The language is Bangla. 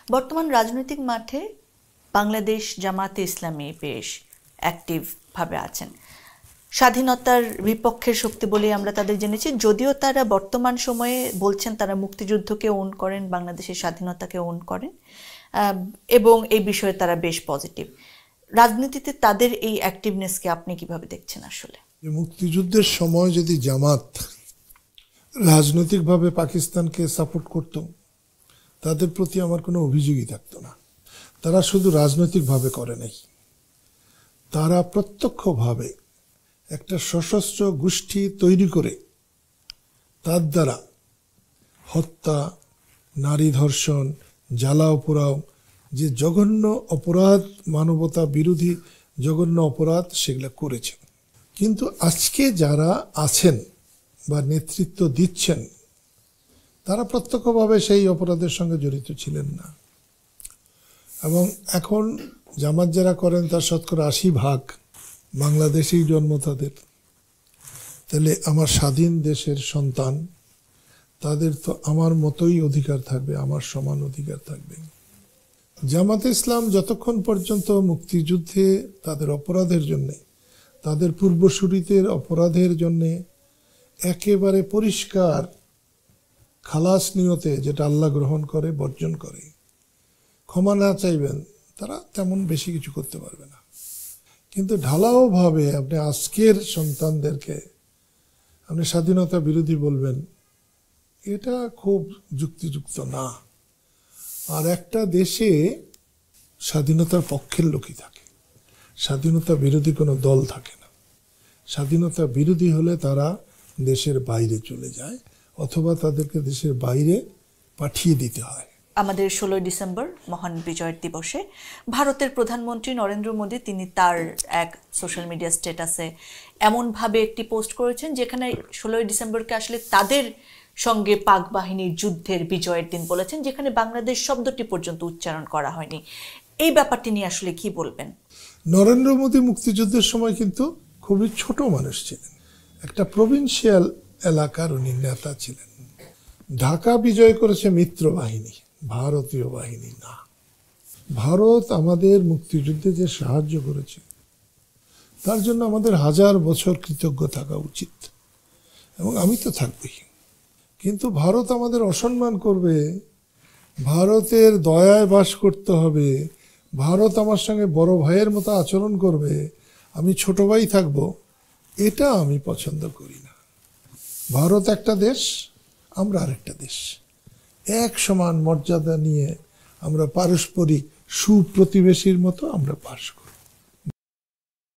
বর্তমান রাজনৈতিক মাঠে বাংলাদেশ জামাতে ইসলামী বেশ অ্যাক্টিভভাবে আছেন। স্বাধীনতার বিপক্ষের শক্তি বলে আমরা তাদের জেনেছি, যদিও তারা বর্তমান সময়ে বলছেন তারা মুক্তিযুদ্ধকে ওন করেন, বাংলাদেশের স্বাধীনতাকে ওন করেন, এবং এই বিষয়ে তারা বেশ পজিটিভ। রাজনীতিতে তাদের এই অ্যাক্টিভনেসকে আপনি কিভাবে দেখছেন? আসলে মুক্তিযুদ্ধের সময় যদি জামাত রাজনৈতিকভাবে পাকিস্তানকে সাপোর্ট করত, তাদের প্রতি আমার কোনো অভিযোগই থাকতো না। তারা শুধু রাজনৈতিকভাবে করে নাই, তারা প্রত্যক্ষভাবে একটা সশস্ত্র গোষ্ঠী তৈরি করে তার দ্বারা হত্যা, নারী ধর্ষণ, জ্বালাও পোড়াও, যে জঘন্য অপরাধ, মানবতা বিরোধী জঘন্য অপরাধ, সেগুলো করেছেন। কিন্তু আজকে যারা আছেন বা নেতৃত্ব দিচ্ছেন, তারা প্রত্যক্ষভাবে সেই অপরাধের সঙ্গে জড়িত ছিলেন না। এবং এখন জামাত যারা করেন তার শতকরা 80% বাংলাদেশেই জন্ম তাদের। তাহলে আমার স্বাধীন দেশের সন্তান, তাদের তো আমার মতোই অধিকার থাকবে, আমার সমান অধিকার থাকবে। জামাতে ইসলাম যতক্ষণ পর্যন্ত মুক্তিযুদ্ধে তাদের অপরাধের জন্যে, তাদের পূর্বসূরীদের অপরাধের জন্যে একেবারে পরিষ্কার খালাস নিয়তে, যেটা আল্লাহ গ্রহণ করে, বর্জন করে, ক্ষমা না চাইবেন, তারা তেমন বেশি কিছু করতে পারবে না। কিন্তু ঢালাওভাবে আপনি আজকের সন্তানদেরকে আপনি স্বাধীনতা বিরোধী বলবেন, এটা খুব যুক্তিযুক্ত না। আর একটা দেশে স্বাধীনতার পক্ষের লোকই থাকে, স্বাধীনতা বিরোধী কোনো দল থাকে না। স্বাধীনতা বিরোধী হলে তারা দেশের বাইরে চলে যায়, অথবা তাদেরকে দেশের বাইরে পাঠিয়ে দিতে হয়। আমাদের 16 ডিসেম্বর মহান বিজয় দিবসে ভারতের প্রধানমন্ত্রী নরেন্দ্র মোদী, তিনি তার এক সোশ্যাল মিডিয়া স্ট্যাটাসে এমনভাবে একটি পোস্ট করেছেন যেখানে 16 ডিসেম্বরকে আসলে তাদের সঙ্গে পাক বাহিনীর যুদ্ধের বিজয়ের দিন বলেছেন, যেখানে বাংলাদেশ শব্দটি পর্যন্ত উচ্চারণ করা হয়নি। এই ব্যাপারটি নিয়ে আসলে কি বলবেন? নরেন্দ্র মোদী মুক্তিযুদ্ধের সময় কিন্তু খুবই ছোট মানুষ ছিলেন, একটা প্রভিন্সিয়াল এলাকার উনি নেতা ছিলেন। ঢাকা বিজয় করেছে মিত্র বাহিনী, ভারতীয় বাহিনী না। ভারত আমাদের মুক্তিযুদ্ধে যে সাহায্য করেছে, তার জন্য আমাদের 1000 বছর কৃতজ্ঞ থাকা উচিত, এবং আমি তো থাকবই। কিন্তু ভারত আমাদের অসম্মান করবে, ভারতের দয়ায় বাস করতে হবে, ভারত আমার সঙ্গে বড় ভাইয়ের মতো আচরণ করবে, আমি ছোট ভাই থাকব, এটা আমি পছন্দ করি না। ভারত একটা দেশ, আমরা আরেকটা দেশ, এক সমান মর্যাদা নিয়ে আমরা পারস্পরিক সুপ্রতিবেশীর মতো আমরা বাস করি।